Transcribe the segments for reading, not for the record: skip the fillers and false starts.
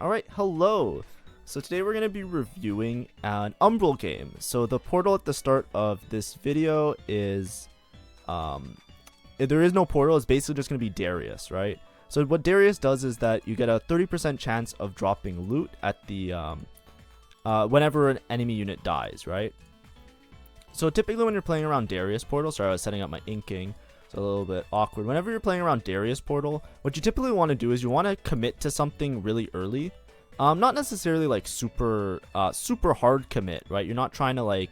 Alright, hello! So today we're going to be reviewing an UMBRAL game. So the portal at the start of this video is, there is no portal, it's basically just going to be Darius, right? So what Darius does is that you get a 30% chance of dropping loot at the, whenever an enemy unit dies, right? So typically when you're playing around Darius portal, sorry I was setting up my inking, a little bit awkward. Whenever you're playing around Darius portal, what you typically want to do is you want to commit to something really early. Not necessarily like super hard commit, right? You're not trying to like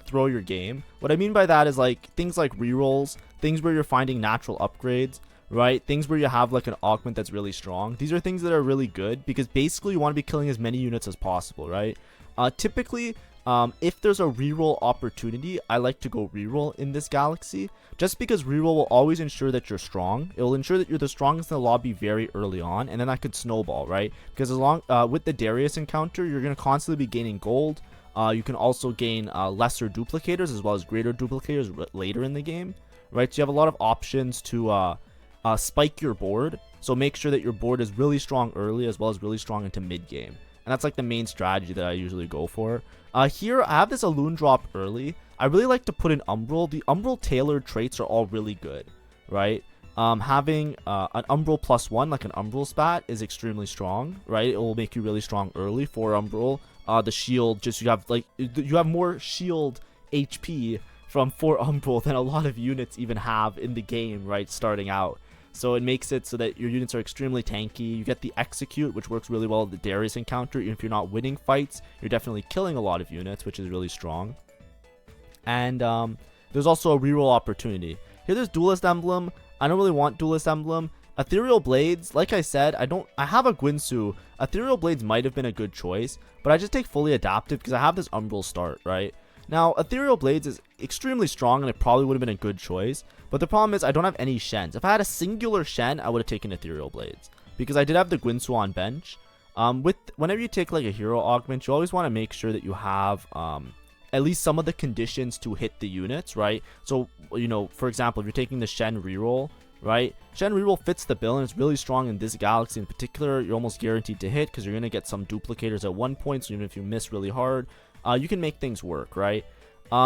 throw your game. What I mean by that is like things like rerolls, things where you're finding natural upgrades, right? Things where you have like an augment that's really strong. These are things that are really good because basically you want to be killing as many units as possible, right? Typically, if there's a reroll opportunity, I like to go reroll in this galaxy, just because reroll will always ensure that you're strong. It will ensure that you're the strongest in the lobby very early on, and then that could snowball, right? Because as long with the Darius encounter, you're going to constantly be gaining gold. You can also gain lesser duplicators as well as greater duplicators later in the game, right? So you have a lot of options to spike your board, so make sure that your board is really strong early as well as really strong into mid game. And that's like the main strategy that I usually go for. Here, I have this Alune drop early. I really like to put in UMBRAL. The UMBRAL tailored traits are all really good, right? Having an UMBRAL +1, like an UMBRAL spat, is extremely strong, right? It will make you really strong early for UMBRAL. The shield, just you have more shield HP from 4 UMBRAL than a lot of units even have in the game, right? Starting out. So it makes it so that your units are extremely tanky. You get the execute, which works really well with the Darius encounter. Even if you're not winning fights, you're definitely killing a lot of units, which is really strong. And there's also a reroll opportunity. Here there's Duelist Emblem. I don't really want Duelist Emblem. Ethereal Blades, like I said, I have a Guinsoo. Ethereal Blades might have been a good choice, but I just take fully adaptive because I have this UMBRAL start, right? Now, Ethereal Blades is extremely strong and it probably would have been a good choice, but the problem is I don't have any Shens. If I had a singular Shen, I would have taken Ethereal Blades because I did have the Guinsoo on bench. Whenever you take like a hero augment, you always want to make sure that you have at least some of the conditions to hit the units, right? So, you know, for example, if you're taking the Shen reroll, right? Shen reroll fits the bill and it's really strong in this galaxy in particular. You're almost guaranteed to hit because you're going to get some duplicators at one point, so even if you miss really hard, you can make things work, right?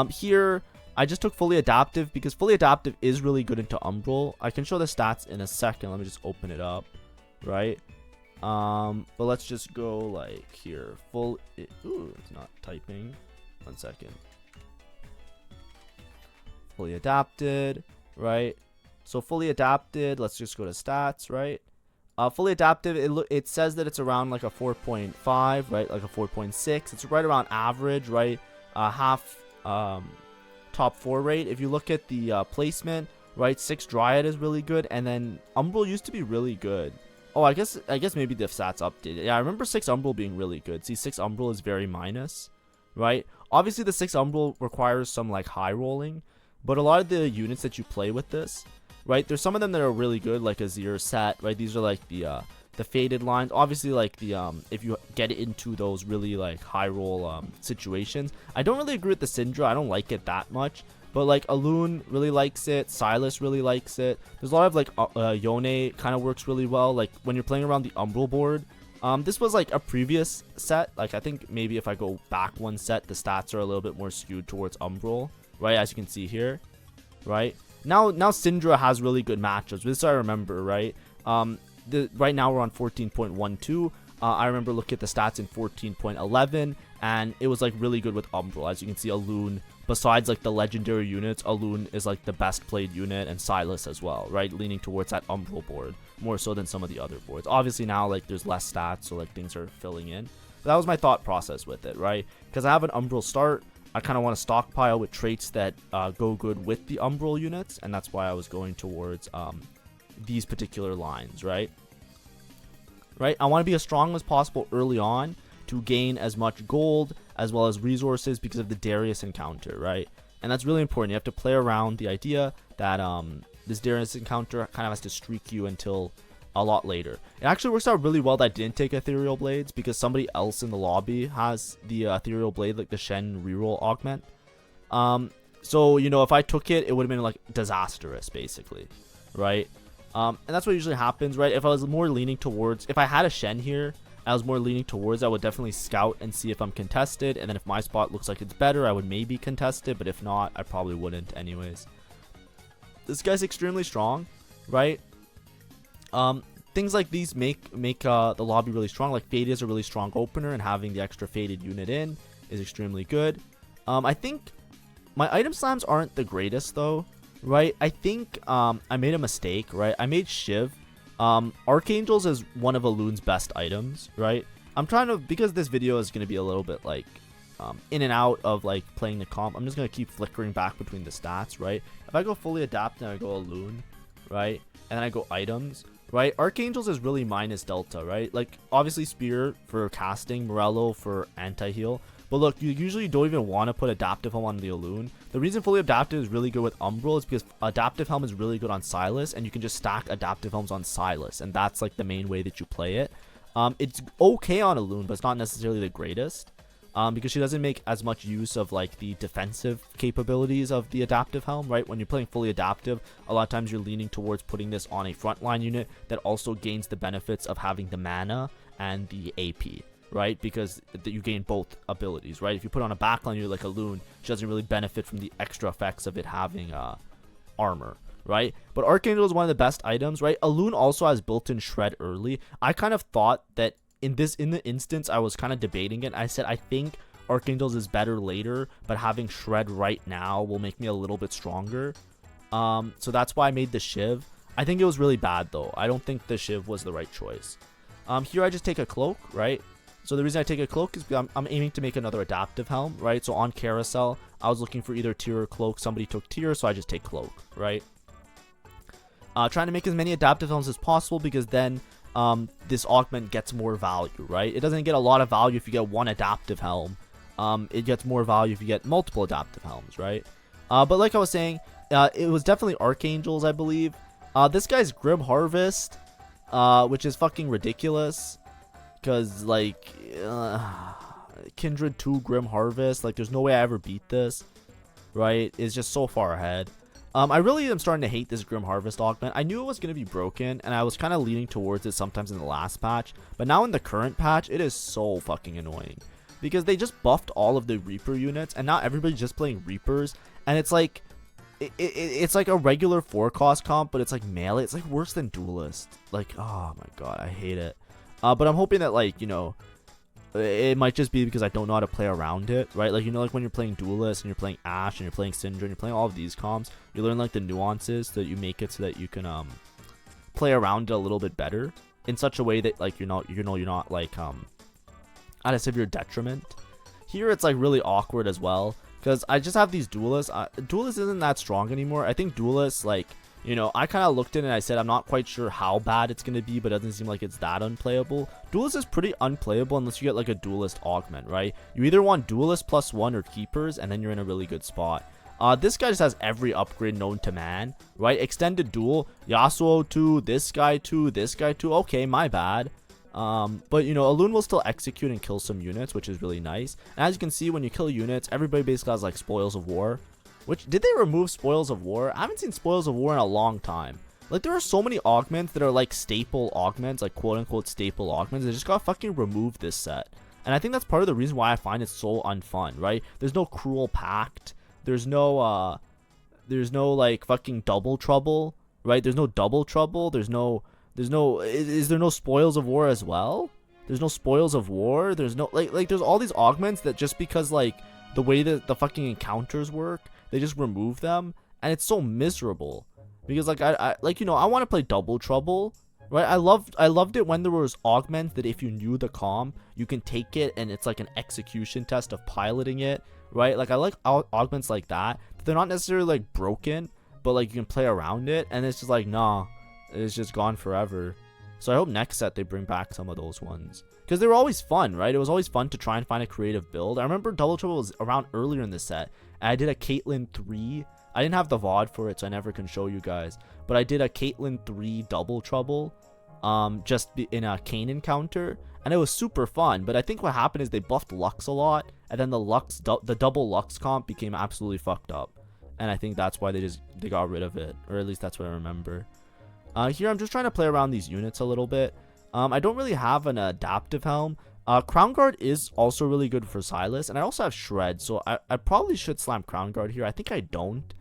Here, I just took fully adaptive because fully adaptive is really good into UMBRAL. I can show the stats in a second. Let me just open it up, right? But let's just go like here. Ooh, it's not typing. 1 second. Fully adapted, right? So fully adapted, let's just go to stats, right? Fully adaptive, it says that it's around like a 4.5, right? Like a 4.6. It's right around average, right? Half top 4 rate. If you look at the placement, right? 6 Dryad is really good, and then UMBRAL used to be really good. Oh, I guess maybe the stats updated. Yeah, I remember 6 UMBRAL being really good. See, 6 UMBRAL is very minus, right? Obviously, the 6 UMBRAL requires some like high rolling, but a lot of the units that you play with this, right? There's some of them that are really good, like Azir set, right? These are like the faded lines. Obviously, like the if you get into those really like high roll situations. I don't really agree with the Syndra. I don't like it that much. But like Alune really likes it. Silas really likes it. There's a lot of like Yone kind of works really well. Like when you're playing around the UMBRAL board. This was like a previous set. Like I think maybe if I go back one set, the stats are a little bit more skewed towards UMBRAL, right? As you can see here, right? Now Syndra has really good matchups. This I remember, right? Right now we're on 14.12. I remember looking at the stats in 14.11, and it was like really good with UMBRAL. As you can see, Alune, besides like the legendary units, Alune is like the best played unit, and Silas as well, right? Leaning towards that UMBRAL board more so than some of the other boards. Obviously now like there's less stats, so like things are filling in. But that was my thought process with it, right? Because I have an UMBRAL start. I kind of want to stockpile with traits that go good with the UMBRAL units, and that's why I was going towards these particular lines, right? I want to be as strong as possible early on to gain as much gold as well as resources because of the Darius encounter, right? And that's really important. You have to play around the idea that this Darius encounter kind of has to streak you until a lot later. It actually works out really well that I didn't take Ethereal Blades because somebody else in the lobby has the Ethereal Blade, like the Shen reroll augment. So, you know, if I took it, it would have been like disastrous, basically, right? And that's what usually happens, right? If I was more leaning towards, if I had a Shen here, I was more leaning towards, I would definitely scout and see if I'm contested. And then if my spot looks like it's better, I would maybe contest it. But if not, I probably wouldn't anyways. This guy's extremely strong, right? Things like these make the lobby really strong. Like Fade is a really strong opener, and having the extra faded unit in is extremely good. I think my item slams aren't the greatest though, right? I think I made a mistake, right? I made Shiv. Archangels is one of Alune's best items, right? I'm trying to, because this video is going to be a little bit like in and out of like playing the comp, I'm just going to keep flickering back between the stats, right? If I go fully adapt and I go Alune, right? And then I go items, right? Archangels is really minus delta, right? Like obviously Spear for casting, Morello for anti-heal. But look, you usually don't even want to put Adaptive Helm on the Alune. The reason Fully Adaptive is really good with Umbral is because Adaptive Helm is really good on Silas, and you can just stack Adaptive Helms on Silas, and that's like the main way that you play it. It's okay on Alune, but it's not necessarily the greatest, because she doesn't make as much use of like the defensive capabilities of the Adaptive Helm, right? When you're playing Fully Adaptive, a lot of times you're leaning towards putting this on a frontline unit that also gains the benefits of having the mana and the AP. Right, because you gain both abilities, right? If you put on a backline unit like Alune, she doesn't really benefit from the extra effects of it having armor, right? But Archangel is one of the best items, right? Alune also has built-in Shred early. I kind of thought that in the instance, I was kind of debating it. I said I think Archangels is better later, but having Shred right now will make me a little bit stronger. So that's why I made the Shiv. I think it was really bad though. I don't think the Shiv was the right choice. Here I just take a cloak, right? So the reason I take a cloak is because I'm aiming to make another adaptive helm, right? So on carousel, I was looking for either tier or cloak. Somebody took tier, so I just take cloak, right? Trying to make as many adaptive helms as possible because then this augment gets more value, right? It doesn't get a lot of value if you get one adaptive helm. It gets more value if you get multiple adaptive helms, right? But like I was saying, it was definitely Archangels, I believe. This guy's Grim Harvest, which is fucking ridiculous. Because, like, Kindred 2 Grim Harvest, like, there's no way I ever beat this, right? It's just so far ahead. I really am starting to hate this Grim Harvest augment. I knew it was going to be broken, and I was kind of leaning towards it sometimes in the last patch. But now in the current patch, it is so fucking annoying. Because they just buffed all of the Reaper units, and now everybody's just playing Reapers. And it's like, it's like a regular 4-cost comp, but it's like melee. It's like worse than Duelist. Like, oh my god, I hate it. But I'm hoping that, like, you know, it might just be because I don't know how to play around it, right? Like, you know, like when you're playing Duelist and you're playing Ashe and you're playing Syndra and you're playing all of these comps, you learn, like, the nuances so that you make it so that you can, play around it a little bit better in such a way that, like, you're not, like, at a severe detriment. Here, it's, like, really awkward as well because I just have these Duelists. Duelist isn't that strong anymore. I think Duelist, like, you know, I kind of looked in and I said I'm not quite sure how bad it's going to be, but it doesn't seem like it's that unplayable. Duelist is pretty unplayable unless you get like a Duelist augment, right? You either want Duelist +1 or Keepers, and then you're in a really good spot. This guy just has every upgrade known to man, right? Extended Duel, Yasuo 2, this guy 2, this guy 2. Okay, my bad. But, you know, Alune will still execute and kill some units, which is really nice. And as you can see, when you kill units, everybody basically has like Spoils of War. Which, did they remove Spoils of War? I haven't seen Spoils of War in a long time. Like, there are so many augments that are, like, staple augments, like, quote-unquote staple augments. They just gotta fucking remove this set. And I think that's part of the reason why I find it so unfun, right? There's no Cruel Pact. There's no, like, fucking Double Trouble, right? There's no Double Trouble. Is there no Spoils of War as well? There's no Spoils of War. There's no, like, there's all these augments that just because, like, the way that the fucking encounters work, they just remove them, and it's so miserable. Because like I like, you know, I want to play Double Trouble, right? I loved it when there was augments that if you knew the comp, you can take it and it's like an execution test of piloting it, right? Like I like augments like that. They're not necessarily like broken, but like you can play around it, and it's just like, nah, it's just gone forever. So I hope next set they bring back some of those ones. Because they were always fun, right? It was always fun to try and find a creative build. I remember Double Trouble was around earlier in the set. And I did a Caitlyn 3. I didn't have the VOD for it, so I never can show you guys. But I did a Caitlyn 3 Double Trouble. Just in a Kayn encounter. And it was super fun. But I think what happened is they buffed Lux a lot. And then the double Lux comp became absolutely fucked up. And I think that's why they got rid of it. Or at least that's what I remember. Here I'm just trying to play around these units a little bit. I don't really have an adaptive helm. Crown Guard is also really good for Silas, and I also have Shred, so I probably should slam Crown Guard here. I think I don't.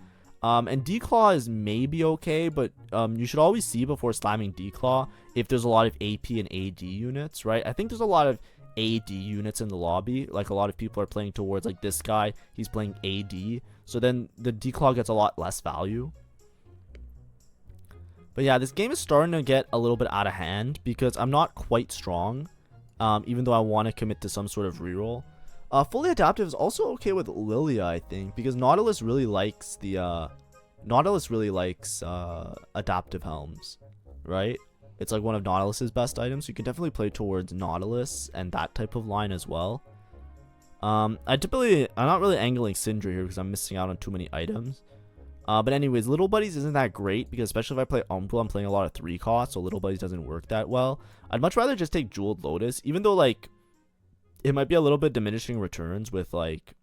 And Declaw is maybe okay, but you should always see before slamming Declaw if there's a lot of AP and AD units, right? I think there's a lot of AD units in the lobby. Like, a lot of people are playing towards, like, this guy. He's playing AD. So then the Declaw gets a lot less value. But yeah, this game is starting to get a little bit out of hand because I'm not quite strong. Even though I want to commit to some sort of reroll. Fully adaptive is also okay with Lilia, I think, because Nautilus really likes the adaptive helms, right? It's like one of Nautilus's best items. So you can definitely play towards Nautilus and that type of line as well. I'm not really angling Syndra here because I'm missing out on too many items. But anyways, Little Buddies isn't that great because especially if I play Umbral, I'm playing a lot of 3 costs, so Little Buddies doesn't work that well. I'd much rather just take Jeweled Lotus, even though, like, it might be a little bit diminishing returns with, like,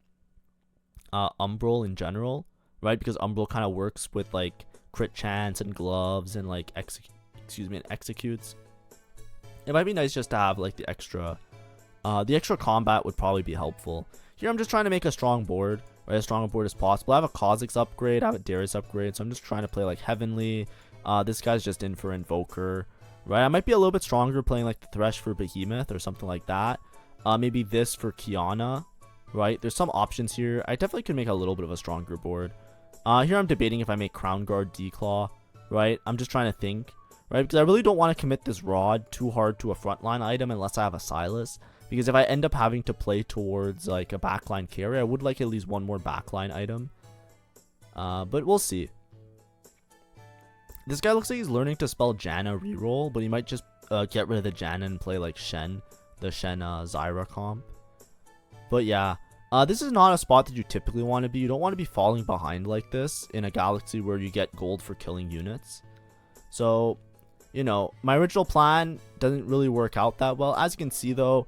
Umbral in general, right? Because Umbral kind of works with, like, crit chance and gloves and, like, executes. It might be nice just to have, like, the extra combat would probably be helpful. Here I'm just trying to make a strong board, right? As strong a board as possible. I have a Kha'Zix upgrade, I have a Darius upgrade, so I'm just trying to play, like, Heavenly. This guy's just in for Invoker, right? I might be a little bit stronger playing, like, the Thresh for Behemoth or something like that. Maybe this for Kiana, right? There's some options here. I definitely could make a little bit of a stronger board. Here I'm debating if I make Crown Guard Declaw, right? I'm just trying to think, right? Because I really don't want to commit this Rod too hard to a frontline item unless I have a Silas. Because if I end up having to play towards, like, a backline carry, I would like at least one more backline item. But we'll see. This guy looks like he's learning to spell Janna reroll, but he might just get rid of the Janna and play, like, Shen. The Shen Zyra comp. But yeah, this is not a spot that you typically want to be. You don't want to be falling behind like this in a galaxy where you get gold for killing units. So, you know, my original plan doesn't really work out that well. As you can see though,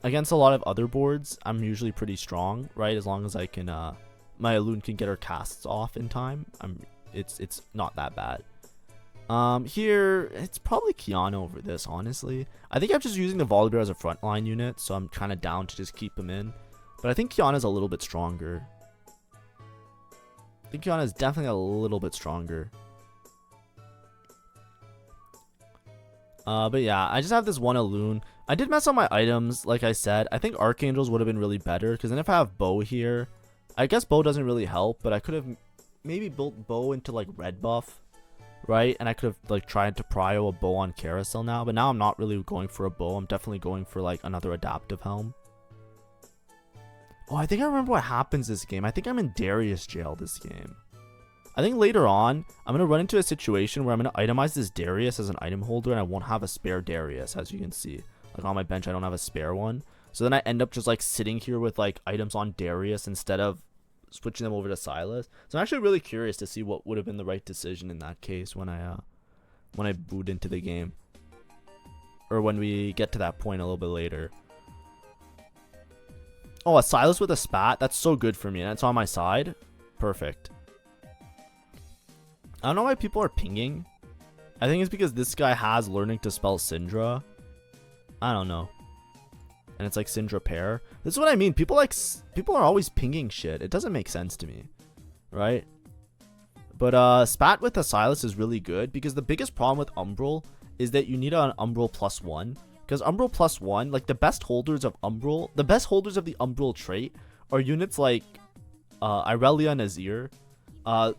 against a lot of other boards, I'm usually pretty strong, right? As long as I can, my Alune can get her casts off in time, it's not that bad. Here, it's probably Kiana over this, honestly. I think I'm just using the Volibear as a frontline unit, so I'm kind of down to just keep him in. But I think Kiana's a little bit stronger. I think Kiana is definitely a little bit stronger. But yeah, I just have this one Alune. I did mess up my items, like I said. I think Archangels would have been really better, because then if I have Bow here, I guess Bow doesn't really help, but I could have maybe built Bow into, like, red buff. Right, and I could have, like, tried to prio a bow on Carousel now, but now I'm not really going for a bow. I'm definitely going for, like, another adaptive helm. Oh, I think I remember what happens this game. I think I'm in Darius jail this game. I think later on, I'm going to run into a situation where I'm going to itemize this Darius as an item holder, and I won't have a spare Darius, as you can see. Like, on my bench, I don't have a spare one. So then I end up just, like, sitting here with, like, items on Darius instead of switching them over to Silas. So I'm actually really curious to see what would have been the right decision in that case when I boot into the game, or when we get to that point a little bit later. Oh, a Silas with a spat, that's so good for me, and it's on my side. Perfect. I don't know why people are pinging. I think it's because this guy has learning to spell Syndra. I don't know. And it's like Syndra pair. This is what I mean. People are always pinging shit. It doesn't make sense to me, right? But spat with a Silas is really good because the biggest problem with Umbral is that you need an Umbral +1. Because Umbral +1, like, the best holders of Umbral, the best holders of the Umbral trait are units like Irelia and Azir.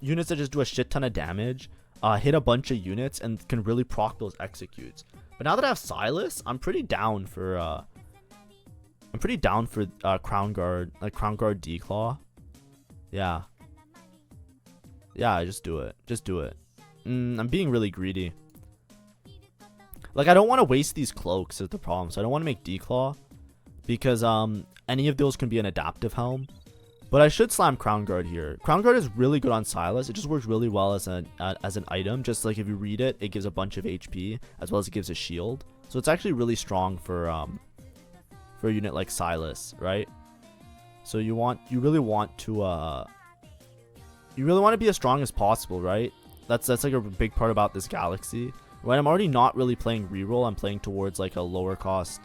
Units that just do a shit ton of damage, hit a bunch of units, and can really proc those executes. But now that I have Silas, I'm pretty down for Crown Guard, like Crown Guard Declaw. Yeah. Yeah, just do it. Just do it. I'm being really greedy. Like, I don't want to waste these cloaks is the problem. So I don't want to make Declaw. Because any of those can be an adaptive helm. But I should slam Crown Guard here. Crown Guard is really good on Silas. It just works really well as an item. Just like if you read it, it gives a bunch of HP. As well as it gives a shield. So it's actually really strong for a unit like Silas, right? So you really want to be as strong as possible, right? That's like a big part about this galaxy. Right, I'm already not really playing reroll. I'm playing towards like a lower cost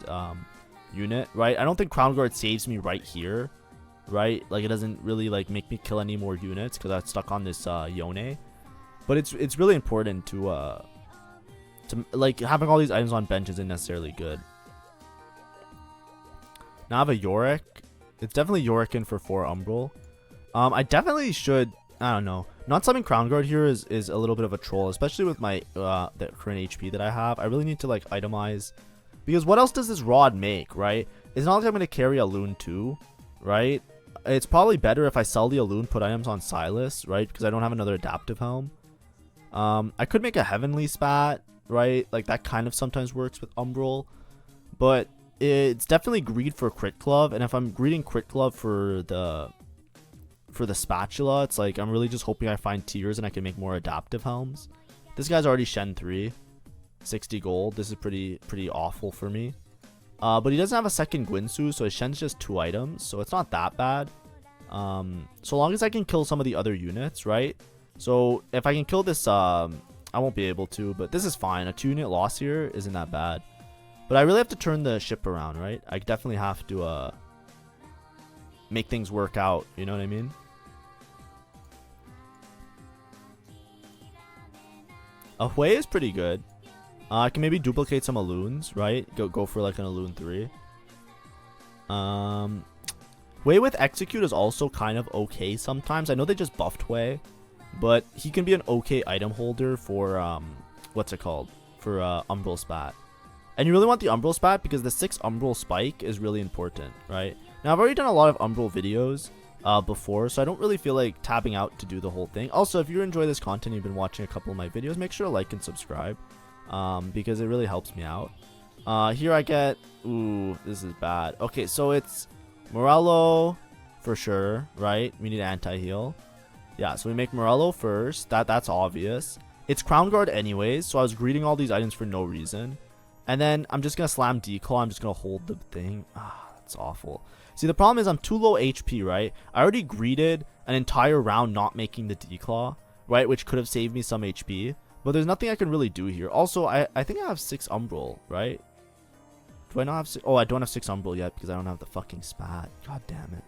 unit, right? I don't think Crown Guard saves me right here, right? Like it doesn't really like make me kill any more units because I'm stuck on this Yone. But it's really important to like having all these items on bench isn't necessarily good. Now I have a Yorick. It's definitely Yorick in for 4 Umbral. I definitely should, I don't know. Not summoning Crown Guard here is a little bit of a troll, especially with my the current HP that I have. I really need to like itemize, because what else does this rod make, right? It's not like I'm going to carry Alune too, right? It's probably better if I sell the Alune, put items on Silas, right? Because I don't have another adaptive helm. I could make a Heavenly Spat, right? Like that kind of sometimes works with Umbral, but it's definitely greed for Crit Glove, and if I'm greeding Crit Glove for the spatula, it's like I'm really just hoping I find tiers and I can make more adaptive helms. This guy's already Shen 3, 60 gold. This is pretty awful for me. But he doesn't have a second Guinsu, so his Shen's just 2 items, so it's not that bad. So long as I can kill some of the other units, right? So if I can kill this, I won't be able to, but this is fine. A 2-unit loss here isn't that bad. But I really have to turn the ship around, right? I definitely have to make things work out, you know what I mean? A Hui is pretty good. I can maybe duplicate some Alunes, right? Go for like an Alune 3. Hui with Execute is also kind of okay sometimes. I know they just buffed Hui, but he can be an okay item holder for what's it called? For Umbral Spat. And you really want the Umbral Spat because the 6 Umbral Spike is really important, right? Now I've already done a lot of Umbral videos before, so I don't really feel like tabbing out to do the whole thing. Also, if you enjoy this content, you've been watching a couple of my videos, make sure to like and subscribe, because it really helps me out. Here I get, ooh, this is bad. Okay, so it's Morello for sure, right? We need anti-heal. Yeah, so we make Morello first. That's obvious. It's Crown Guard anyways, so I was greeting all these items for no reason. And then I'm just gonna slam Declaw. I'm just gonna hold the thing. Ah, that's awful. See, the problem is I'm too low HP, right? I already greeted an entire round not making the Declaw, right? Which could have saved me some HP. But there's nothing I can really do here. Also, I think I have 6 Umbral, right? Do I not have 6? Oh, I don't have 6 Umbral yet because I don't have the fucking Spat. God damn it.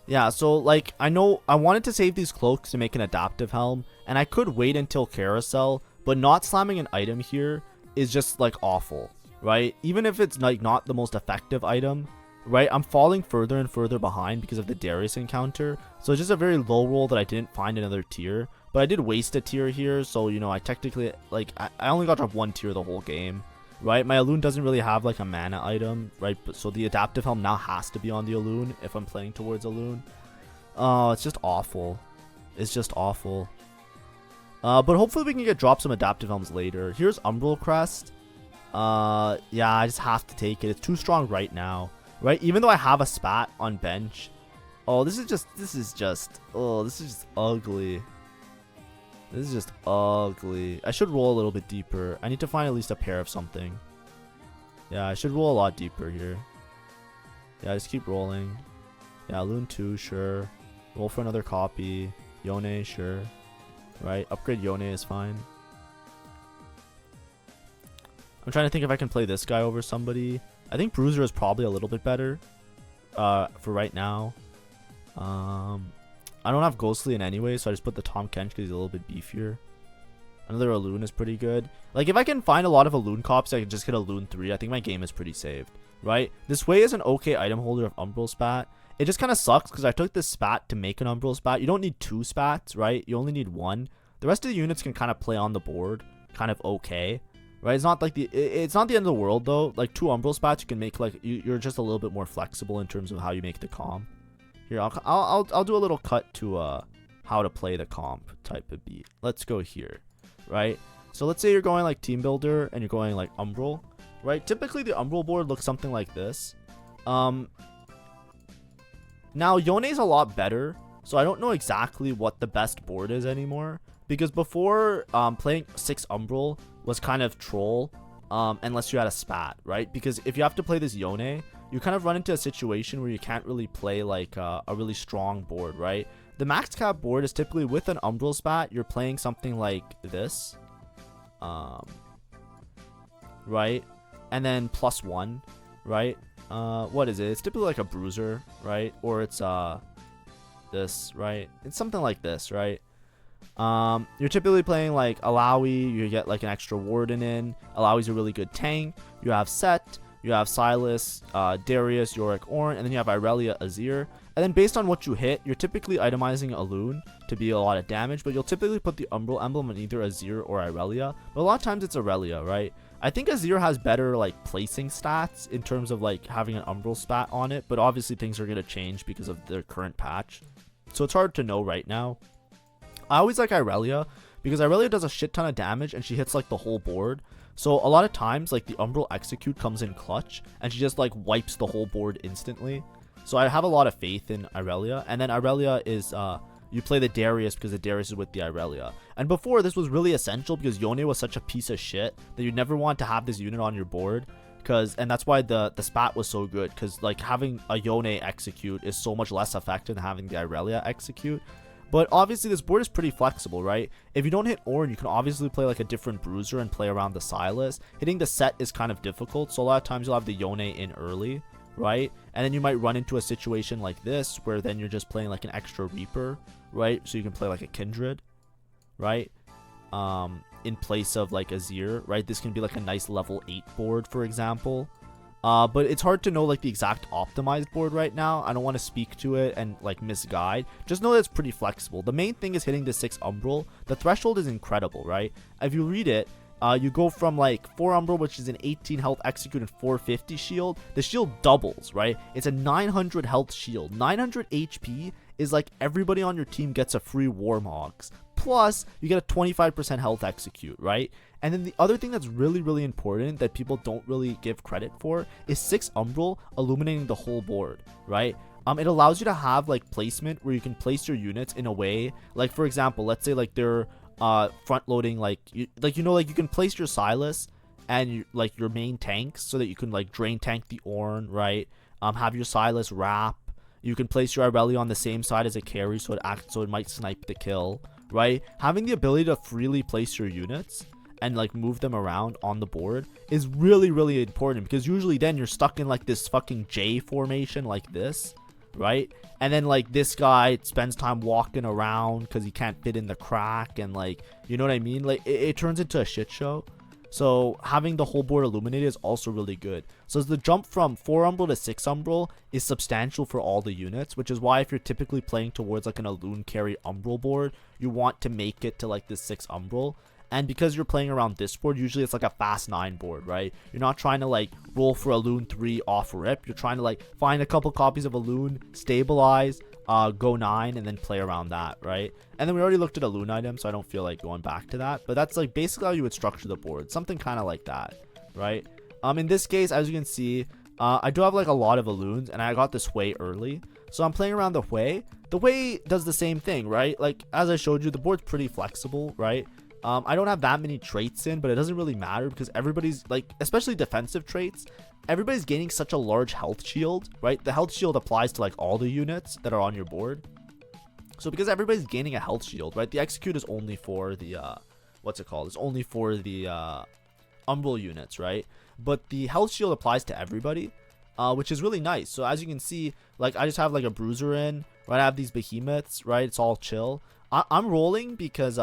Yeah, so like I know I wanted to save these cloaks to make an adaptive helm, and I could wait until Carousel, but not slamming an item here is just like awful, right? Even if it's like not the most effective item, right? I'm falling further and further behind because of the Darius encounter, so it's just a very low roll that I didn't find another tier, but I did waste a tier here, so you know I technically like I only got up 1 tier the whole game. Right, my Alune doesn't really have like a mana item, right? But so the adaptive helm now has to be on the Alune if I'm playing towards Alune. Oh, it's just awful. It's just awful. But hopefully we can drop some adaptive helms later. Here's Umbral Crest. Yeah, I just have to take it. It's too strong right now, right? Even though I have a Spat on bench. Oh, this is just ugly. This is just ugly. I should roll a little bit deeper. I need to find at least a pair of something. Yeah, I should roll a lot deeper here. Yeah, just keep rolling. Yeah, Alune 2, sure. Roll for another copy. Yone, sure. Right, upgrade Yone is fine. I'm trying to think if I can play this guy over somebody. I think Bruiser is probably a little bit better for right now. I don't have Ghostly in anyway, so I just put the Tom Kench because he's a little bit beefier. Another Alune is pretty good. Like, if I can find a lot of Alune cops, I can just get Alune 3. I think my game is pretty saved, right? This way is an okay item holder of Umbral Spat. It just kind of sucks because I took this Spat to make an Umbral Spat. You don't need 2 Spats, right? You only need 1. The rest of the units can kind of play on the board kind of okay, right? It's not like it's not the end of the world, though. Like, 2 Umbral Spats, you can make, like, you're just a little bit more flexible in terms of how you make the comp. Here, I'll do a little cut to how to play the comp type of beat. Let's go here, right? So let's say you're going like Team Builder and you're going like Umbral, right? Typically the Umbral board looks something like this. Now Yone's a lot better, so I don't know exactly what the best board is anymore, because before playing 6 Umbral was kind of troll, unless you had a Spat, right? Because if you have to play this Yone, you kind of run into a situation where you can't really play like a really strong board, right? The max cap board is typically with an Umbral spat, you're playing something like this. Right? And then +1, right? What is it? It's typically like a bruiser, right? Or it's this, right? It's something like this, right? You're typically playing like Alawi, you get like an extra warden in. Alawi's a really good tank. You have Set, you have Silas, Darius, Yorick, Ornn, and then you have Irelia, Azir. And then based on what you hit, you're typically itemizing Alune to be a lot of damage, but you'll typically put the Umbral emblem on either Azir or Irelia. But a lot of times it's Irelia, right? I think Azir has better like placing stats in terms of like having an Umbral spat on it, but obviously things are going to change because of their current patch. So it's hard to know right now. I always like Irelia because Irelia does a shit ton of damage and she hits like the whole board. So a lot of times like the Umbral execute comes in clutch and she just like wipes the whole board instantly. So I have a lot of faith in Irelia. And then Irelia is you play the Darius because the Darius is with the Irelia. And before, this was really essential because Yone was such a piece of shit that you never want to have this unit on your board. And that's why the spat was so good, because like having a Yone execute is so much less effective than having the Irelia execute. But obviously this board is pretty flexible, right? If you don't hit Ornn, you can obviously play like a different bruiser and play around the Silas. Hitting the Set is kind of difficult, so a lot of times you'll have the Yone in early, right? And then you might run into a situation like this where then you're just playing like an extra Reaper, right? So you can play like a Kindred, right? In place of like Azir, right? This can be like a nice level 8 board, for example. But it's hard to know like the exact optimized board right now. I don't want to speak to it and like misguide. Just know that it's pretty flexible. The main thing is hitting the 6 Umbral. The threshold is incredible, right? If you read it, you go from like 4 Umbral, which is an 18 health execute and 450 shield. The shield doubles, right? It's a 900 health shield. 900 HP is like everybody on your team gets a free Warmogs. Plus, you get a 25% health execute, right? And then the other thing that's really, really important that people don't really give credit for is 6 Umbral illuminating the whole board, right? It allows you to have like placement where you can place your units in a way, like for example, let's say like they're front loading, like you can place your Silas and like your main tanks so that you can like drain tank the Ornn, right? Have your Silas wrap. You can place your Irelia on the same side as a carry so it might snipe the kill, right? Having the ability to freely place your units and like move them around on the board is really, really important, because usually then you're stuck in like this fucking J formation like this, right? And then like this guy spends time walking around because he can't fit in the crack, and like, you know what I mean? Like it turns into a shit show. So having the whole board illuminated is also really good. So the jump from 4 Umbral to 6 Umbral is substantial for all the units, which is why if you're typically playing towards like an Alune carry Umbral board, you want to make it to like this 6 Umbral. And because you're playing around this board, usually it's like a fast 9 board, right? You're not trying to like roll for Alune 3 off rip. You're trying to like find a couple copies of Alune, stabilize, go 9, and then play around that, right? And then we already looked at Alune items, so I don't feel like going back to that. But that's like basically how you would structure the board. Something kind of like that, right? In this case, as you can see, I do have like a lot of Alunes, and I got this Hui early. So I'm playing around the Hui. The Hui does the same thing, right? Like as I showed you, the board's pretty flexible, right? I don't have that many traits in, but it doesn't really matter because everybody's like, especially defensive traits, everybody's gaining such a large health shield, right? The health shield applies to like all the units that are on your board. So because everybody's gaining a health shield, right? The execute is only for the, what's it called? It's only for the Umbral units, right? But the health shield applies to everybody, which is really nice. So as you can see, like I just have like a bruiser in, right? I have these behemoths, right? It's all chill. I'm rolling because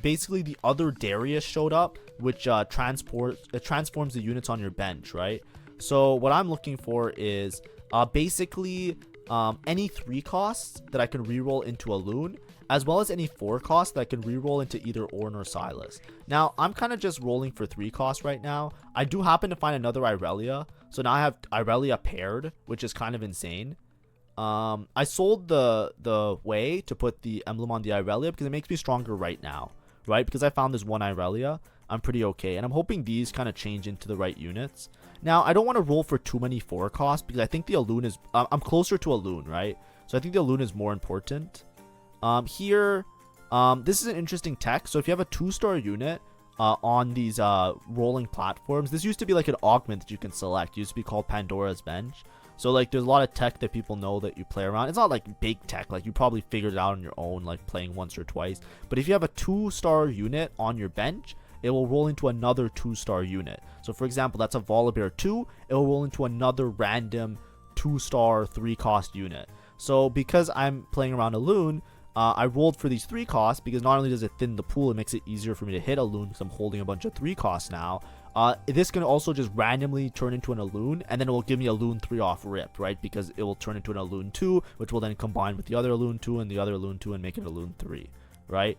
basically the other Darius showed up, which transforms the units on your bench, right? So what I'm looking for is basically any 3 costs that I can reroll into Alune, as well as any 4 costs that I can reroll into either Ornn or Silas. Now I'm kind of just rolling for 3 costs right now. I do happen to find another Irelia, so now I have Irelia paired, which is kind of insane. I sold the Hui to put the emblem on the Irelia because it makes me stronger right now, right? Because I found this one Irelia, I'm pretty okay, and I'm hoping these kind of change into the right units. Now I don't want to roll for too many 4 costs because I think the Alune is I'm closer to Alune, right? So I think the Alune is more important. Here, this is an interesting tech. So if you have a 2-star unit on these rolling platforms, this used to be like an augment that you can select. It used to be called Pandora's Bench. So like there's a lot of tech that people know that you play around. It's not like big tech, like you probably figured it out on your own, like playing once or twice. But if you have a 2-star unit on your bench, it will roll into another 2-star unit. So for example, that's a Volibear 2, it will roll into another random 2-star 3-cost unit. So because I'm playing around Alune, I rolled for these 3 costs because not only does it thin the pool, it makes it easier for me to hit Alune because I'm holding a bunch of 3 costs now. This can also just randomly turn into an Alune, and then it will give me Alune 3 off rip, right? Because it will turn into an Alune 2, which will then combine with the other Alune 2 and the other Alune 2 and make it Alune 3, right?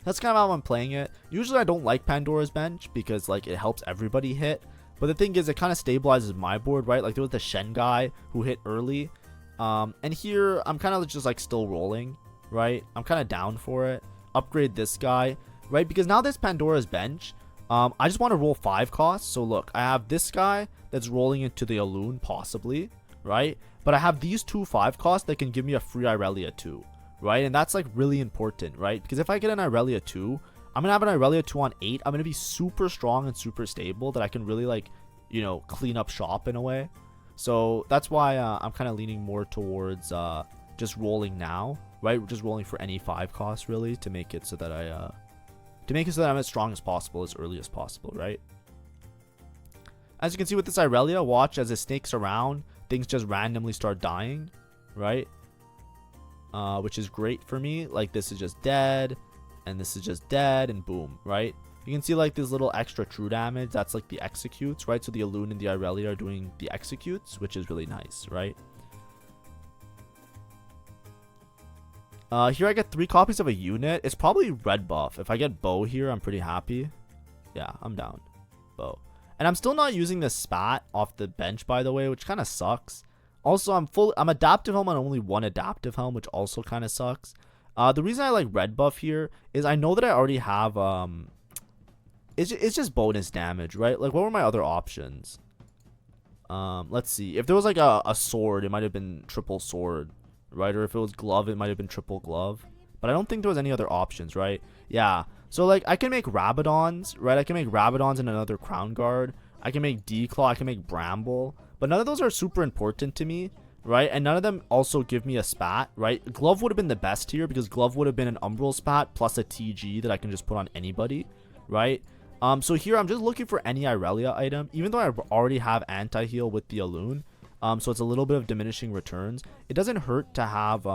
That's kind of how I'm playing it. Usually I don't like Pandora's Bench because like it helps everybody hit. But the thing is, it kind of stabilizes my board, right? Like there was the Shen guy who hit early. And here I'm kind of just like still rolling, right? I'm kind of down for it. Upgrade this guy, right? Because now this Pandora's Bench, I just want to roll 5 costs. So look, I have this guy that's rolling into the Alune possibly, right? But I have these 2 5 costs that can give me a free Irelia 2, right? And that's like really important, right? Because if I get an Irelia 2, I'm gonna have an Irelia 2 on 8. I'm gonna be super strong and super stable that I can really like, you know, clean up shop in a way. So that's why I'm kind of leaning more towards just rolling now, right? Just rolling for any 5 costs really to make it so that I'm as strong as possible as early as possible, right? As you can see with this Irelia, watch as it snakes around, things just randomly start dying, right? Which is great for me. Like this is just dead, and this is just dead, and boom, right? You can see like this little extra true damage. That's like the executes, right? So the Alune and the Irelia are doing the executes, which is really nice, right? Here I get 3 copies of a unit. It's probably red buff. If I get bow here, I'm pretty happy. Yeah, I'm down. Bow. And I'm still not using the spat off the bench, by the way, which kind of sucks. Also, I'm adaptive helm on only 1 adaptive helm, which also kind of sucks. The reason I like red buff here is I know that I already have it's just bonus damage, right? Like what were my other options? Let's see. If there was like a sword, it might have been triple sword, right? Or if it was glove, it might have been triple glove. But I don't think there was any other options, right? Yeah. So like I can make Rabadons, right? I can make Rabadons and another Crown Guard. I can make Declaw, I can make Bramble. But none of those are super important to me, right? And none of them also give me a spat, right? Glove would have been the best here because Glove would have been an Umbral spat plus a TG that I can just put on anybody, right? So here I'm just looking for any Irelia item, even though I already have anti-heal with the Alune. So it's a little bit of diminishing returns. It doesn't hurt to have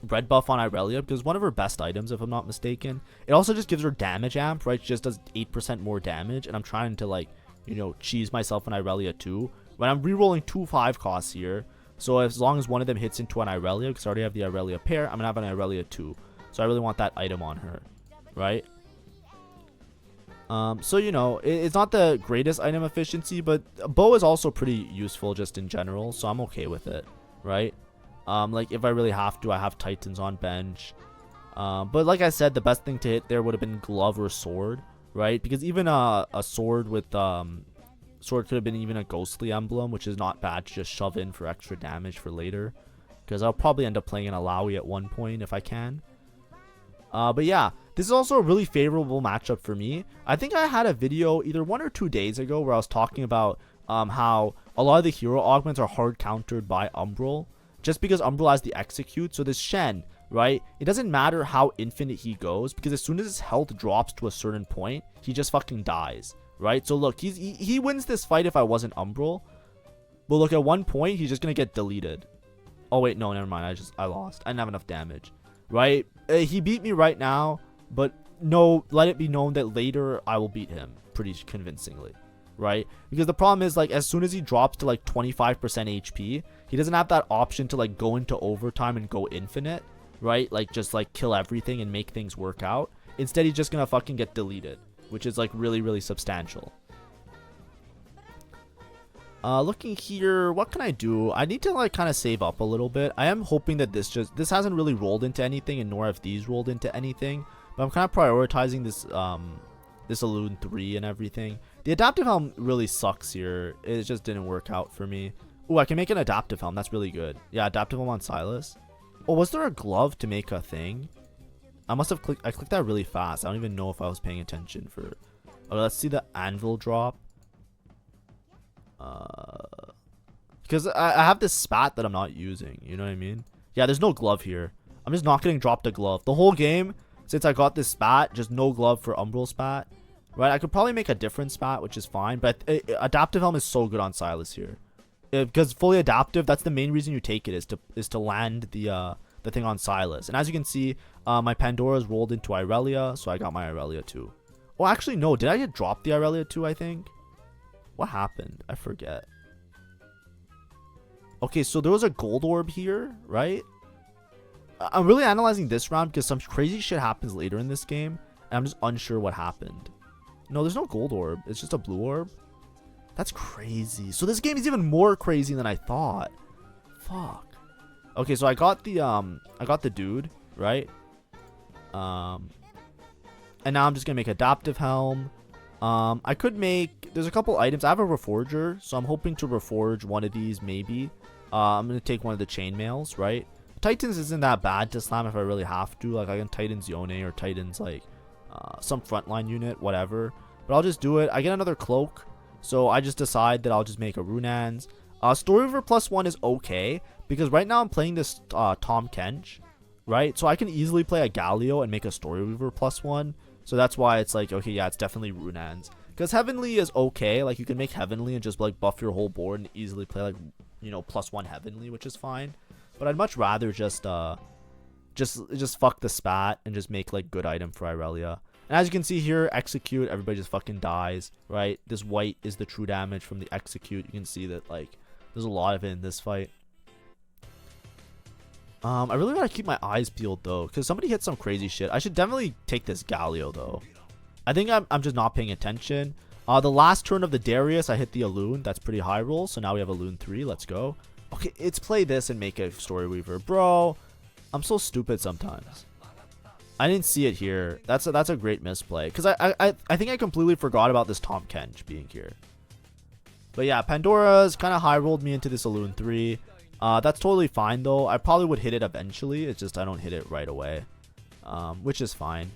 red buff on Irelia because one of her best items, if I'm not mistaken. It also just gives her damage amp, right? She just does 8% more damage, and I'm trying to like, you know, cheese myself an Irelia too. When I'm re-rolling 2 5 costs here, so as long as one of them hits into an Irelia, because I already have the Irelia pair, I'm gonna have an Irelia 2. So I really want that item on her, right? So you know, it's not the greatest item efficiency, but bow is also pretty useful just in general, so I'm okay with it, right? Like if I really have to, I have Titans on bench. But like I said, the best thing to hit there would have been glove or sword, right? Because even a sword with sword could have been even a ghostly emblem, which is not bad to just shove in for extra damage for later. Because I'll probably end up playing an Alawi at one point if I can. But yeah, this is also a really favorable matchup for me. I think I had a video either 1 or 2 days ago where I was talking about how a lot of the hero augments are hard countered by Umbral, just because Umbral has the execute. So this Shen, right, it doesn't matter how infinite he goes, because as soon as his health drops to a certain point, he just fucking dies, right? So look, he wins this fight if I wasn't Umbral, but look, at one point he's just gonna get deleted. Oh wait, no, never mind, I lost. I didn't have enough damage, right? He beat me right now, but no, let it be known that later I will beat him pretty convincingly, right? Because the problem is, like, as soon as he drops to like 25% HP, he doesn't have that option to like go into overtime and go infinite, right? Like just like kill everything and make things work out. Instead, he's just gonna fucking get deleted, which is like really, really substantial. Looking here, what can I do? I need to like kind of save up a little bit. I am hoping that this hasn't really rolled into anything, and nor have these rolled into anything. But I'm kind of prioritizing this this Alune 3 and everything. The adaptive helm really sucks here. It just didn't work out for me. Ooh, I can make an adaptive helm. That's really good. Yeah, adaptive helm on Silas. Oh, was there a glove to make a thing? I must have clicked. I clicked that really fast. I don't even know if I was paying attention for. Oh, let's see the anvil drop. Because I have this spat that I'm not using. You know what I mean? Yeah, there's no glove here. I'm just not getting dropped a glove. The whole game, since I got this spat, just no glove for Umbral spat. Right? I could probably make a different spat, which is fine. But adaptive helm is so good on Silas here. Because fully adaptive, that's the main reason you take it, is to land the thing on Silas. And as you can see, my Pandora's rolled into Irelia, so I got my Irelia too. Oh, actually, no. Did I get dropped the Irelia too, I think? What happened? I forget. Okay, so there was a gold orb here, right? I'm really analyzing this round because some crazy shit happens later in this game, and I'm just unsure what happened. No, there's no gold orb. It's just a blue orb. That's crazy. So this game is even more crazy than I thought. Fuck. Okay, so I got the dude, right? And now I'm just gonna make adaptive helm. I could make, there's a couple items. I have a reforger, so I'm hoping to reforge one of these maybe. I'm gonna take one of the chainmails, right? Titans isn't that bad to slam if I really have to. Like I can Titans Yone or Titans like some frontline unit, whatever. But I'll just do it. I get another cloak, so I just decide that I'll just make a Runans. Storyweaver +1 is okay because right now I'm playing this Tom Kench, right? So I can easily play a Galio and make a Storyweaver +1. So that's why it's like, okay, yeah, it's definitely Runans. Because Heavenly is okay. Like you can make Heavenly and just like buff your whole board and easily play like, you know, +1 Heavenly, which is fine. But I'd much rather just fuck the spat and just make like good item for Irelia. And as you can see here, execute, everybody just fucking dies, right? This white is the true damage from the execute. You can see that like there's a lot of it in this fight. I really gotta keep my eyes peeled though, because somebody hit some crazy shit. I should definitely take this Galio though. I think I'm just not paying attention. The last turn of the Darius, I hit the Alune. That's pretty high roll. So now we have Alune 3. Let's go. Okay, it's play this and make a Storyweaver. Bro, I'm so stupid sometimes. I didn't see it here. That's a great misplay. Because I think I completely forgot about this Tom Kench being here. But yeah, Pandora's kind of high rolled me into this Alune 3. That's totally fine though. I probably would hit it eventually. It's just I don't hit it right away. Which is fine.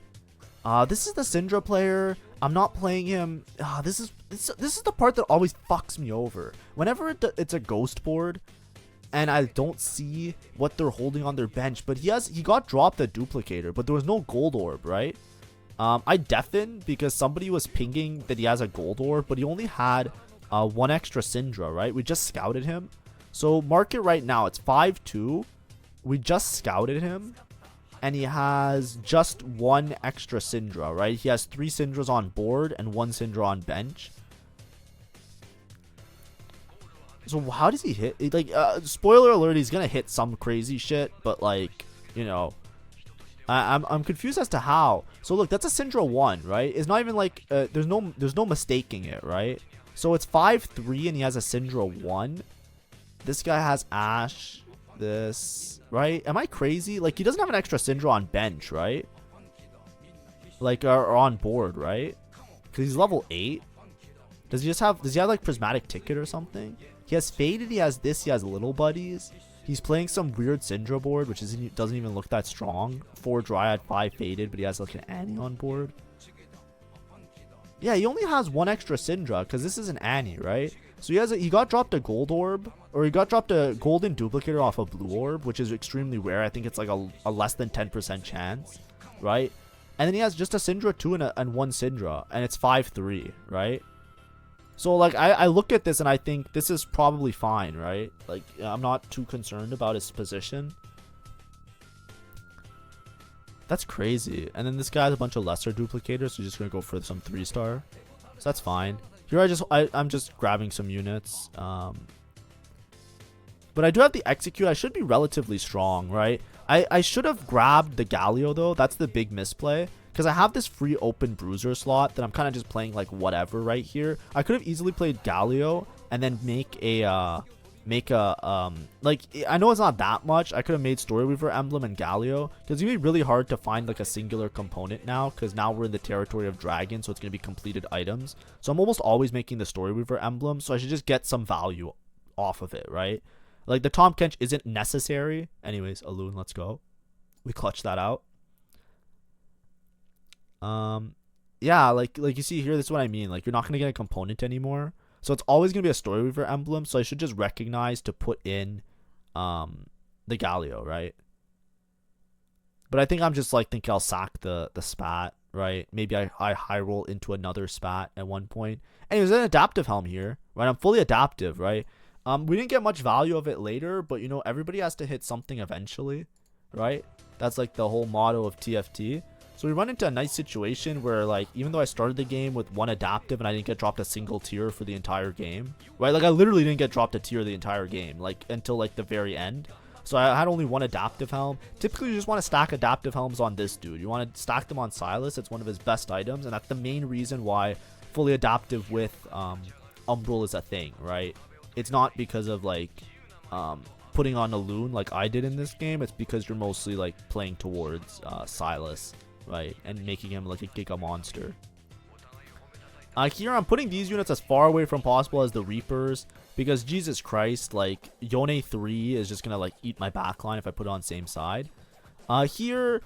This is the Syndra player. I'm not playing him. This is the part that always fucks me over. Whenever it's a ghost board and I don't see what they're holding on their bench, but he got dropped a duplicator, but there was no gold orb, right? I deafened because somebody was pinging that he has a gold orb, but he only had one extra Syndra, right? We just scouted him. So mark it right now. It's 5-2. We just scouted him. And he has just one extra Syndra, right? He has 3 Syndras on board and 1 Syndra on bench. So how does he hit? Like, spoiler alert, he's gonna hit some crazy shit, but like, you know, I'm confused as to how. So look, that's a Syndra 1, right? It's not even like there's no mistaking it, right? So it's 5-3 and he has a Syndra 1. This guy has Ashe. This, right? Am I crazy? Like, he doesn't have an extra Syndra on bench, right? Like, or on board, right? Because he's level 8. Does he have like Prismatic Ticket or something? He has Faded, he has this, he has Little Buddies. He's playing some weird Syndra board, which doesn't even look that strong. 4 Dryad, 5 Faded, but he has like an Annie on board. Yeah, he only has 1 extra Syndra, because this is an Annie, right? So he got dropped a gold orb, or he got dropped a golden duplicator off a blue orb, which is extremely rare. I think it's like a less than 10% chance, right? And then he has just a Syndra 2 and 1 Syndra, and it's 5-3, right? So like I look at this and I think this is probably fine, right? Like I'm not too concerned about his position. That's crazy. And then this guy has a bunch of lesser duplicators, so he's just gonna go for some 3-star. So that's fine. Here I'm just grabbing some units. But I do have the execute. I should be relatively strong, right? I should have grabbed the Galio though. That's the big misplay. Because I have this free open bruiser slot that I'm kind of just playing like whatever right here. I could have easily played Galio and then make a like, I know it's not that much. I could have made Storyweaver emblem and Galio, because it's gonna be really hard to find like a singular component now, because now we're in the territory of dragon, so it's gonna be completed items. So I'm almost always making the Storyweaver emblem, so I should just get some value off of it, right? Like the Tom Kench isn't necessary. Anyways, Alune, let's go. We clutch that out. Yeah, like you see here, this is what I mean. Like, you're not gonna get a component anymore. So it's always going to be a Story Weaver emblem. So I should just recognize to put in the Galio, right? But I think I'm just like thinking I'll sack the spat, right? Maybe I high roll into another spat at one point. And there's an adaptive helm here, right? I'm fully adaptive, right? We didn't get much value of it later, but you know, everybody has to hit something eventually, right? That's like the whole motto of TFT. So we run into a nice situation where, like, even though I started the game with 1 adaptive and I didn't get dropped a single tier for the entire game, right? Like, I literally didn't get dropped a tier the entire game, like, until like the very end. So I had only 1 adaptive helm. Typically, you just want to stack adaptive helms on this dude. You want to stack them on Silas. It's one of his best items, and that's the main reason why fully adaptive with UMBRAL is a thing, right? It's not because of, like, putting on Alune like I did in this game. It's because you're mostly, like, playing towards Silas, right? And making him, like, a Giga monster. Here, I'm putting these units as far away from possible as the Reapers. Because Jesus Christ, like, Yone 3 is just gonna, like, eat my backline if I put it on same side. Here,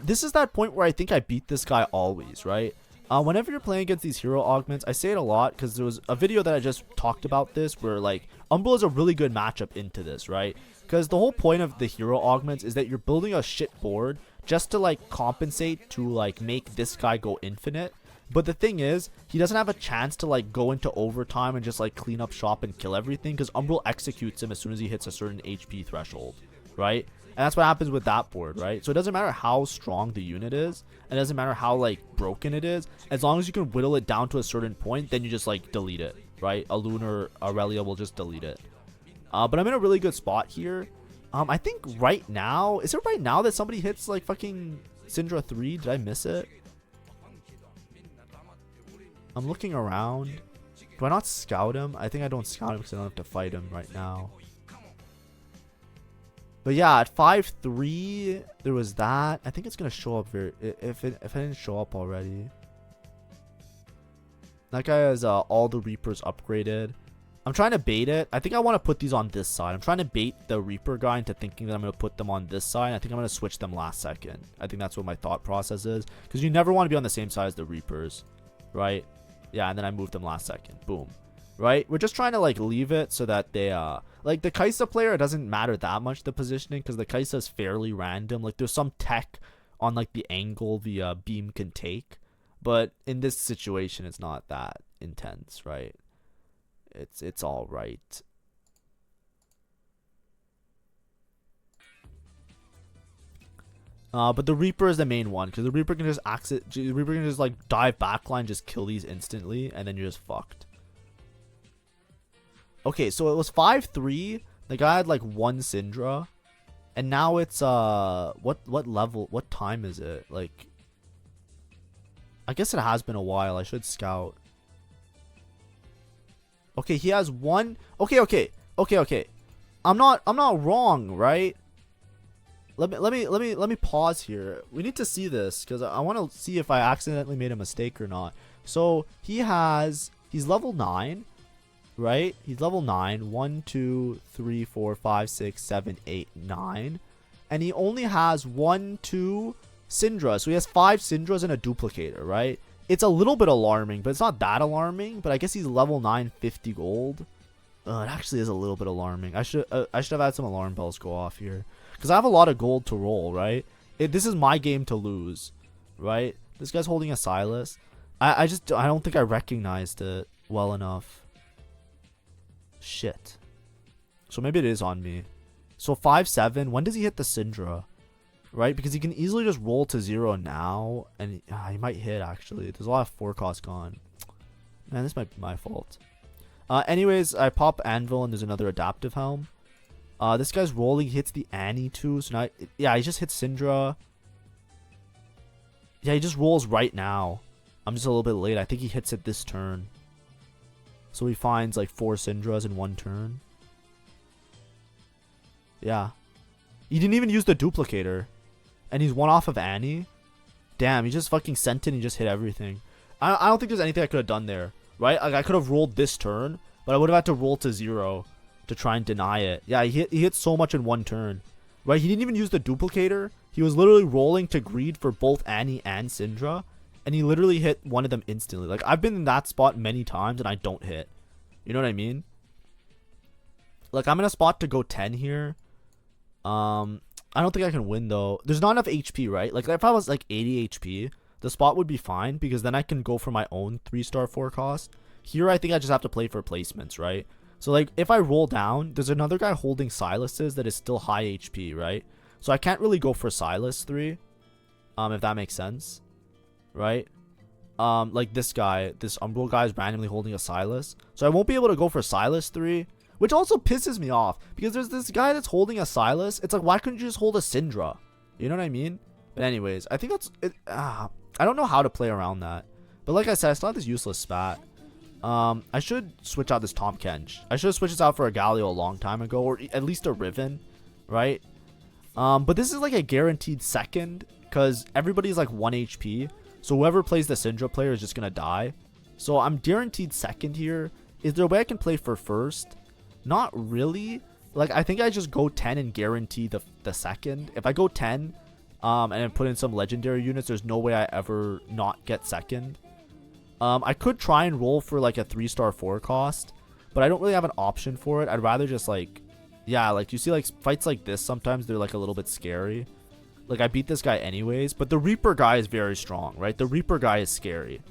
this is that point where I think I beat this guy always, right? Whenever you're playing against these hero augments, I say it a lot because there was a video that I just talked about this where, like, UMBRAL is a really good matchup into this, right? Because the whole point of the hero augments is that you're building a shit board just to, like, compensate to, like, make this guy go infinite. But the thing is, he doesn't have a chance to, like, go into overtime and just, like, clean up shop and kill everything, because UMBRAL executes him as soon as he hits a certain HP threshold, right? And that's what happens with that board, right? So it doesn't matter how strong the unit is, it doesn't matter how, like, broken it is, as long as you can whittle it down to a certain point, then you just, like, delete it, right? Alune or Aurelia will just delete it. But I'm in a really good spot here. I think right now, is it right now that somebody hits, like, fucking Syndra 3? Did I miss it? I'm looking around. Do I not scout him? I think I don't scout him because I don't have to fight him right now. But yeah, at 5-3, there was that. I think it's going to show up very... If it didn't show up already. That guy has all the Reapers upgraded. I'm trying to bait it. I think I want to put these on this side. I'm trying to bait the Reaper guy into thinking that I'm going to put them on this side. I think I'm going to switch them last second. I think that's what my thought process is. Because you never want to be on the same side as the Reapers. Right? Yeah, and then I moved them last second. Boom. Right? We're just trying to, like, leave it so that they, like, the Kaisa player, it doesn't matter that much, the positioning, because the Kaisa is fairly random. Like, there's some tech on, like, the angle the beam can take. But in this situation, it's not that intense, right? It's all right. But the Reaper is the main one, because the Reaper can just the Reaper can just, like, dive backline, just kill these instantly, and then you're just fucked. Okay, so it was 5-3. The guy had, like, 1 Syndra, and now it's what level? What time is it? Like, I guess it has been a while. I should scout. Okay, he has 1. Okay. I'm not wrong, right? Let me pause here. We need to see this because I want to see if I accidentally made a mistake or not. So he's level 9, right? He's level 9. 1, 2, 3, 4, 5, 6, 7, 8, 9, and he only has 1, 2 Syndra. So he has 5 Syndras and a duplicator, right? It's a little bit alarming, but it's not that alarming. But I guess he's level 9, 50 gold. It actually is a little bit alarming. I should have had some alarm bells go off here. Because I have a lot of gold to roll, right? This is my game to lose, right? This guy's holding a Silas. I don't think I recognized it well enough. Shit. So maybe it is on me. So 5-7. When does he hit the Syndra? Right? Because he can easily just roll to 0 now. And he might hit, actually. There's a lot of 4 cost gone. Man, this might be my fault. Anyways, I pop Anvil and there's another adaptive helm. This guy's rolling. He hits the Annie too. So now, yeah, he just hits Syndra. Yeah, he just rolls right now. I'm just a little bit late. I think he hits it this turn. So he finds like 4 Syndras in 1 turn. Yeah. He didn't even use the duplicator. And he's 1 off of Annie. Damn, he just fucking sent it and he just hit everything. I don't think there's anything I could have done there. Right? Like, I could have rolled this turn, but I would have had to roll to 0 to try and deny it. Yeah, he hit so much in 1 turn. Right? He didn't even use the duplicator. He was literally rolling to greed for both Annie and Syndra. And he literally hit one of them instantly. Like, I've been in that spot many times and I don't hit. You know what I mean? Like, I'm in a spot to go 10 here. I don't think I can win, though. There's not enough HP, right? Like, if I was, like, 80 HP, the spot would be fine, because then I can go for my own 3-star 4 cost. Here, I think I just have to play for placements, right? So, like, if I roll down, there's another guy holding Silas's that is still high HP, right? So, I can't really go for Silas 3, if that makes sense, right? Like, this guy, this Umbral guy is randomly holding a Silas. So, I won't be able to go for Silas 3. Which also pisses me off, because there's this guy that's holding a Silas. It's like, why couldn't you just hold a Syndra? You know what I mean? But anyways, I think that's it. I don't know how to play around that. But like I said, I still have this useless spat. I should switch out this Tom Kench. I should have switched this out for a Galio a long time ago, or at least a Riven, right? But this is like a guaranteed second, because everybody's like 1 HP. So whoever plays the Syndra player is just going to die. So I'm guaranteed second here. Is there a way I can play for first? Not really. Like, I think I just go 10 and guarantee the second. If I go 10 and then put in some legendary units, there's no way I ever not get second. I could try and roll for like a 3-star 4 cost, but I don't really have an option for it. I'd rather just like, yeah, like you see like fights like this, sometimes they're like a little bit scary. Like, I beat this guy anyways, but the Reaper guy is very strong, right? The Reaper guy is scary.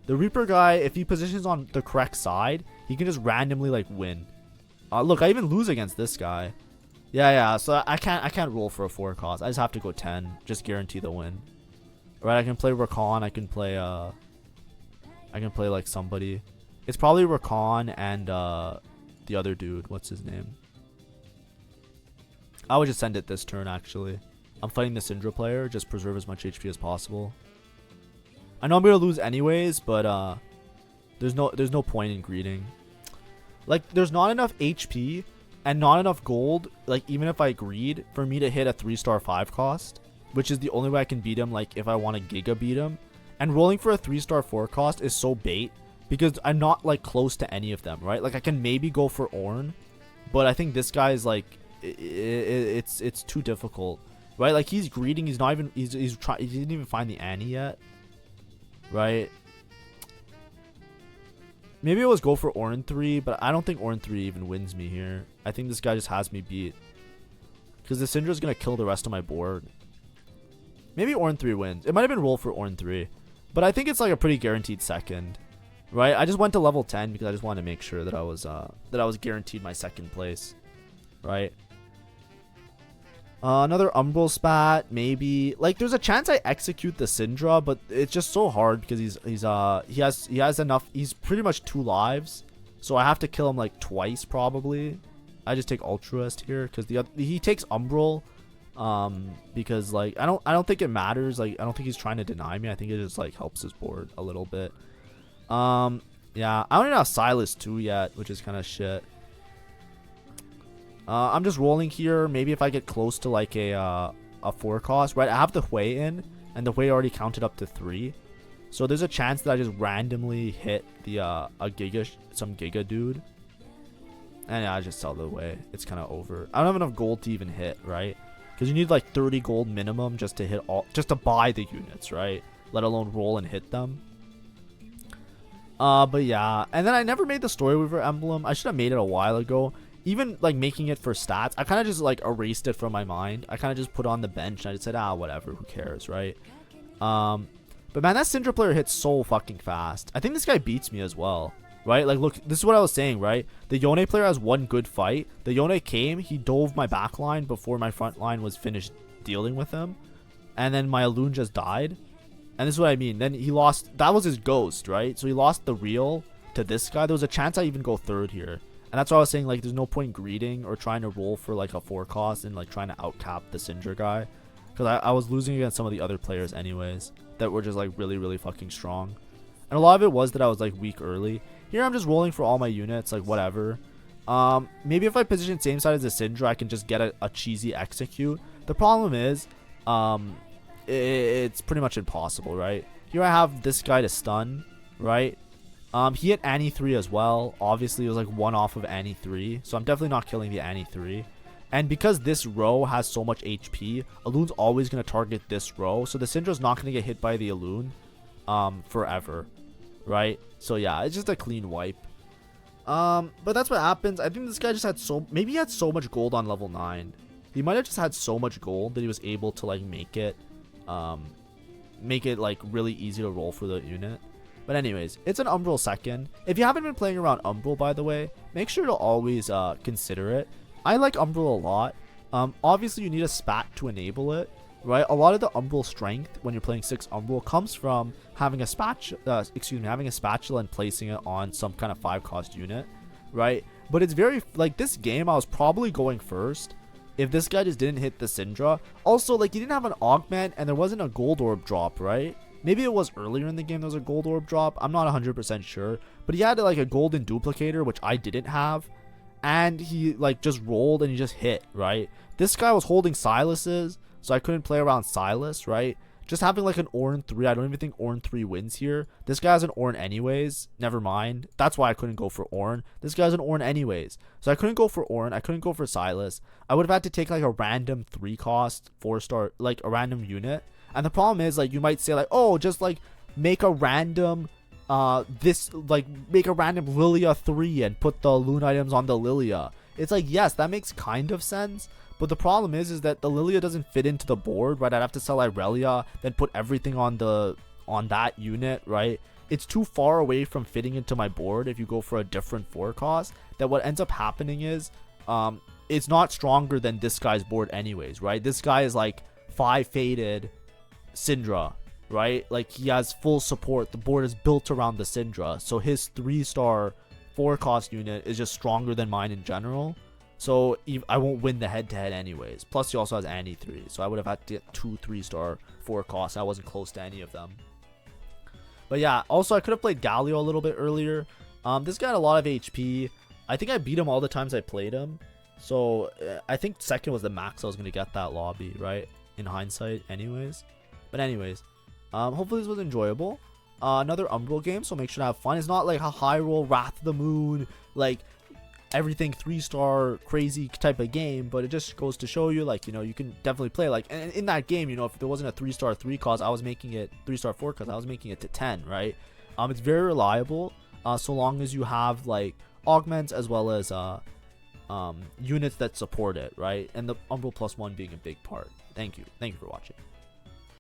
The Reaper guy, if he positions on the correct side, he can just randomly like win. Look, I even lose against this guy. Yeah. So I can't roll for a 4 cost. I just have to go 10. Just guarantee the win. Right? I can play Rakan. I can play like somebody. It's probably Rakan and the other dude. What's his name? I would just send it this turn. Actually, I'm fighting the Syndra player. Just preserve as much HP as possible. I know I'm gonna lose anyways, but there's no point in greeting. Like, there's not enough HP and not enough gold, like, even if I greed, for me to hit a 3-star 5 cost, which is the only way I can beat him, like, if I want to Giga beat him. And rolling for a 3-star 4 cost is so bait, because I'm not, like, close to any of them, right? Like, I can maybe go for Ornn, but I think this guy is, like, it's too difficult, right? Like, he's greeding, he didn't even find the Annie yet, right? Maybe I was go for Ornn 3, but I don't think Ornn 3 even wins me here. I think this guy just has me beat, because the Syndra is going to kill the rest of my board. Maybe Ornn 3 wins. It might have been roll for Ornn 3, but I think it's like a pretty guaranteed second, right? I just went to level 10 because I just wanted to make sure that I was guaranteed my second place, right? Another Umbral spat, maybe. Like, there's a chance I execute the Syndra, but it's just so hard because he has enough. He's pretty much 2 lives, so I have to kill him like twice probably. I just take Altruist here because he takes Umbral, because like I don't think it matters. Like, I don't think he's trying to deny me. I think it just like helps his board a little bit. Yeah, I don't even have Silas 2 yet, which is kind of shit. I'm just rolling here. Maybe if I get close to like a 4 cost, right? I have the Hui in, and the Hui already counted up to 3, so there's a chance that I just randomly hit the some Giga dude, and yeah, I just sell the Hui. It's kind of over. I don't have enough gold to even hit, right? Because you need like 30 gold minimum just to hit just to buy the units, right? Let alone roll and hit them. But yeah, and then I never made the Story Weaver emblem. I should have made it a while ago. Even like making it for stats, I kind of just like erased it from my mind. I kind of just put on the bench and I just said, whatever, who cares, right? But man, that Syndra player hits so fucking fast. I think this guy beats me as well, right? Like, look, this is what I was saying, right? The Yone player has one good fight. The Yone came, he dove my back line before my front line was finished dealing with him, and then my Alune just died. And this is what I mean. Then he lost. That was his ghost, right? So he lost the real to this guy. There was a chance I even go third here. And that's why I was saying, like, there's no point greeting or trying to roll for, like, a 4 cost and, like, trying to outcap the Syndra guy. Because I was losing against some of the other players anyways that were just, like, really, really fucking strong. And a lot of it was that I was, like, weak early. Here I'm just rolling for all my units, like, whatever. Maybe if I position same side as the Syndra, I can just get a cheesy execute. The problem is, it's pretty much impossible, right? Here I have this guy to stun, right? He hit Annie 3 as well. Obviously, it was like 1 off of Annie 3. So I'm definitely not killing the Annie 3. And because this row has so much HP, Alune's always going to target this row. So the Syndra's not going to get hit by the Alune forever. Right? So yeah, it's just a clean wipe. But that's what happens. I think this guy just had maybe he had so much gold on level 9. He might have just had so much gold that he was able to like make it like really easy to roll for the unit. But anyways, it's an Umbral second. If you haven't been playing around Umbral, by the way, make sure to always consider it. I like Umbral a lot. Obviously you need a spat to enable it, right? A lot of the Umbral strength when you're playing 6 Umbral comes from having a spatula, having a spatula and placing it on some kind of 5-cost unit, right? But it's very like this game I was probably going first if this guy just didn't hit the Syndra. Also, like, he didn't have an augment and there wasn't a gold orb drop, right? Maybe it was earlier in the game there was a gold orb drop. I'm not 100% sure. But he had like a golden duplicator, which I didn't have. And he like just rolled and he just hit, right? This guy was holding Silas's, so I couldn't play around Silas, right? Just having like an Ornn 3, I don't even think Ornn 3 wins here. This guy has an Ornn anyways. Never mind. That's why I couldn't go for Ornn. This guy's an Ornn anyways. So I couldn't go for Ornn. I couldn't go for Silas. I would have had to take like a random 3-cost 4-star, like a random unit. And the problem is, like, you might say like, oh, just like make a random make a random Lilia 3 and put the Alune items on the Lilia. It's like, yes, that makes kind of sense. But the problem is that the Lilia doesn't fit into the board, right? I'd have to sell Irelia, then put everything on that unit, right? It's too far away from fitting into my board if you go for a different 4-cost, that what ends up happening is it's not stronger than this guy's board anyways, right? This guy is like 5 faded Syndra, right? Like, he has full support. The board is built around the Syndra, so his 3-star 4-cost unit is just stronger than mine in general. So I won't win the head-to-head anyways. Plus, he also has Annie 3. So I would have had to get 2 3-star 4-costs. I wasn't close to any of them. But yeah, also I could have played Galio a little bit earlier. This guy had a lot of HP. I think I beat him all the times I played him. So I think second was the max I was going to get that lobby, right? In hindsight anyways. But anyways, hopefully this was enjoyable. Another Umbral game, so make sure to have fun. It's not like a high roll Wrath of the Moon, like everything 3-star crazy type of game, but it just goes to show you, like, you know, you can definitely play like, and in that game, you know, if there wasn't a 3-star 3-cost, I was making it 3-star 4-cost, I was making it to 10, right? It's very reliable, so long as you have like augments as well as units that support it, right? And the Umbral +1 being a big part. Thank you for watching.